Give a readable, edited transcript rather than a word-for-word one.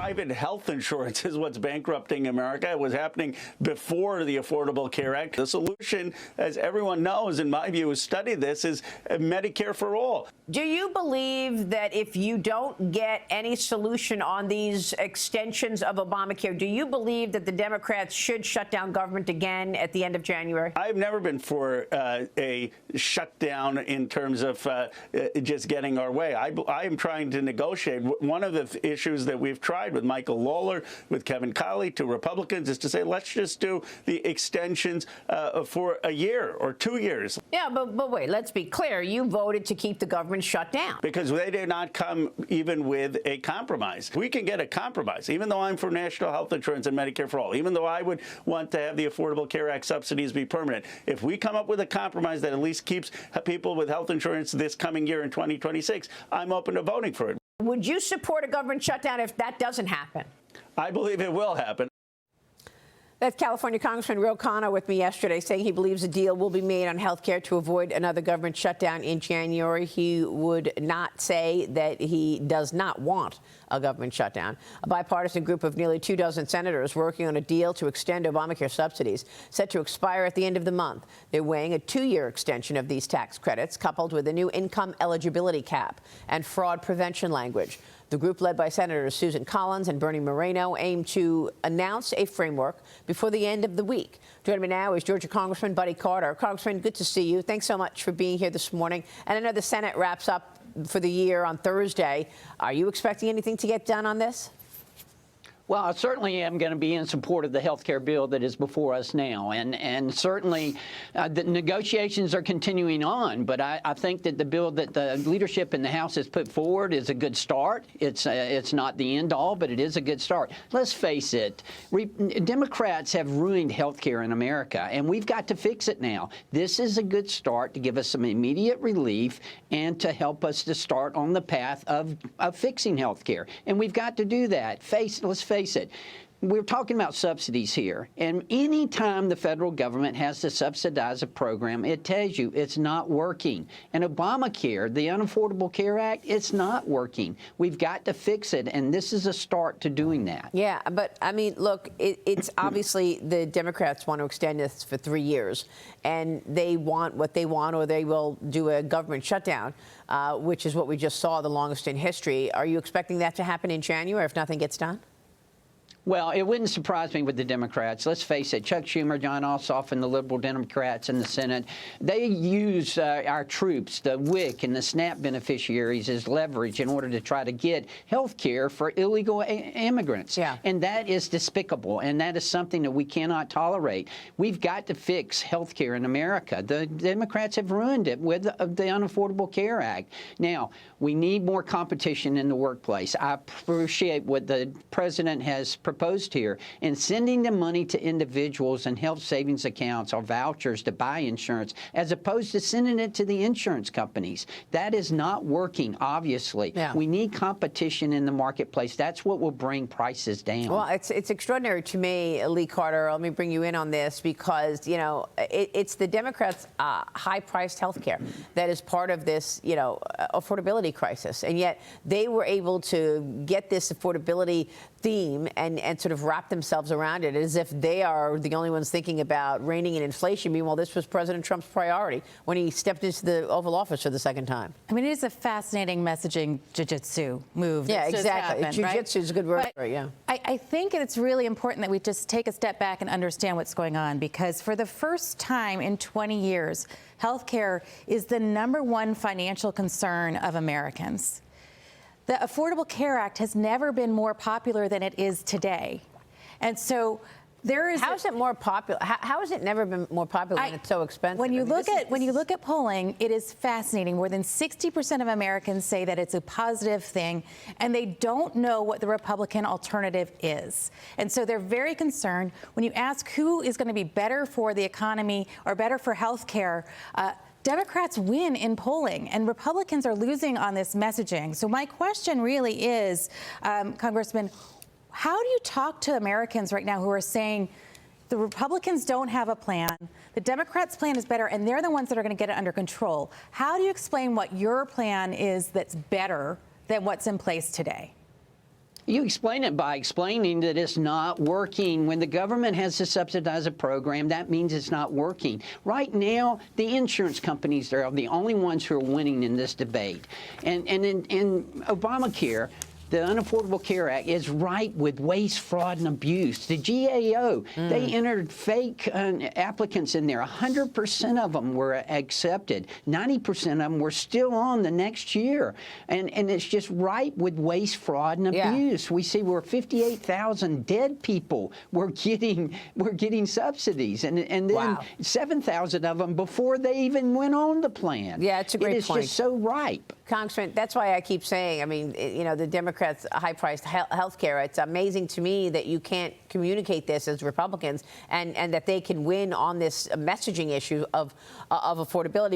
private health insurance is what's bankrupting America. It was happening before the Affordable Care Act. The solution, as everyone knows, in my view, who studied this, is Medicare for all. Do you believe that if you don't get any solution on these extensions of Obamacare, do you believe that the Democrats should shut down government again at the end of January? I've never been for a shutdown in terms of just getting our way. I am trying to negotiate. One of the issues that we've tried with Michael Lawler, with Kevin Colley, to Republicans, is to say, let's just do the extensions for a year or 2 years. Yeah, but wait, let's be clear. You voted to keep the government shut down. Because they did not come even with a compromise. We can get a compromise, even though I'm for national health insurance and Medicare for all, even though I would want to have the Affordable Care Act subsidies be permanent. If we come up with a compromise that at least keeps people with health insurance this coming year in 2026, I'm open to voting for it. Would you support a government shutdown if that doesn't happen? I believe it will happen. That's California Congressman Ro Khanna with me yesterday, saying he believes a deal will be made on health care to avoid another government shutdown in January. He would not say that he does not want a government shutdown. A bipartisan group of nearly 24 senators working on a deal to extend Obamacare subsidies set to expire at the end of the month. They're weighing a 2-year extension of these tax credits, coupled with a new income eligibility cap and fraud prevention language. The group, led by Senators Susan Collins and Bernie Moreno, aimed to announce a framework before the end of the week. Joining me now is Georgia Congressman Buddy Carter. Congressman, good to see you. Thanks so much for being here this morning. And I know the Senate wraps up for the year on Thursday. Are you expecting anything to get done on this? Well, I certainly am going to be in support of the health care bill that is before us now. And certainly the negotiations are continuing on. But I think that the bill that the leadership in the House has put forward is a good start. It's not the end all, but it is a good start. Let's face it. Democrats have ruined health care in America, and we've got to fix it now. This is a good start to give us some immediate relief and to help us to start on the path of fixing health care. And we've got to do that. Let's face it. We're talking about subsidies here, and any time the federal government has to subsidize a program, it tells you it's not working. And Obamacare, the Unaffordable Care Act, it's not working. We've got to fix it, and this is a start to doing that. Yeah, but I mean, look, it's obviously the Democrats want to extend this for 3 years, and they want what they want, or they will do a government shutdown, which is what we just saw, the longest in history. Are you expecting that to happen in January if nothing gets done? Well, it wouldn't surprise me with the Democrats. Let's face it, Chuck Schumer, John Ossoff, and the liberal Democrats in the Senate, they use our troops, the WIC and the SNAP beneficiaries, as leverage in order to try to get health care for illegal immigrants. Yeah. And that is despicable, and that is something that we cannot tolerate. We've got to fix health care in America. The Democrats have ruined it with the Unaffordable Care Act. Now, we need more competition in the workplace. I appreciate what the president has proposed here, and sending the money to individuals and health savings accounts or vouchers to buy insurance, as opposed to sending it to the insurance companies. That is not working, obviously. Yeah. We need competition in the marketplace. That's what will bring prices down. Well, it's extraordinary to me, Lee Carter. Let me bring you in on this, because, you know, it's the Democrats' high-priced health care that is part of this, you know, affordability crisis. And yet they were able to get this affordability theme and sort of wrap themselves around it as if they are the only ones thinking about reining in inflation. Meanwhile, this was President Trump's priority when he stepped into the Oval Office for the second time. I mean, it is a fascinating messaging jiu-jitsu move. Yeah, exactly. Jiu-jitsu is a good word for it, yeah. I think it's really important that we just take a step back and understand what's going on, because for the first time in 20 years, health care is the #1 financial concern of Americans. The Affordable Care Act has never been more popular than it is today. And so there is... How is it more popular? How has it never been more popular when it's so expensive? When you look at polling, it is fascinating. More than 60% of Americans say that it's a positive thing, and they don't know what the Republican alternative is. And so they're very concerned. When you ask who is going to be better for the economy or better for health care, Democrats win in polling, and Republicans are losing on this messaging. So my question really is, Congressman, how do you talk to Americans right now who are saying the Republicans don't have a plan, the Democrats' plan is better, and they're the ones that are going to get it under control? How do you explain what your plan is that's better than what's in place today? You explain it by explaining that it's not working. When the government has to subsidize a program, that means it's not working. Right now, the insurance companies are the only ones who are winning in this debate. And in Obamacare, the Unaffordable Care Act is ripe with waste, fraud, and abuse. The GAO, they entered fake applicants in there. 100% of them were accepted. 90% of them were still on the next year. And it's just ripe with waste, fraud, and abuse. We see where 58,000 dead people were getting subsidies, and then 7,000 of them before they even went on the plan. Yeah, it's a great point. It is just so ripe. Congressman, that's why I keep saying, I mean, you know, the Democrats' high-priced health care. It's amazing to me that you can't communicate this as Republicans and that they can win on this messaging issue of affordability.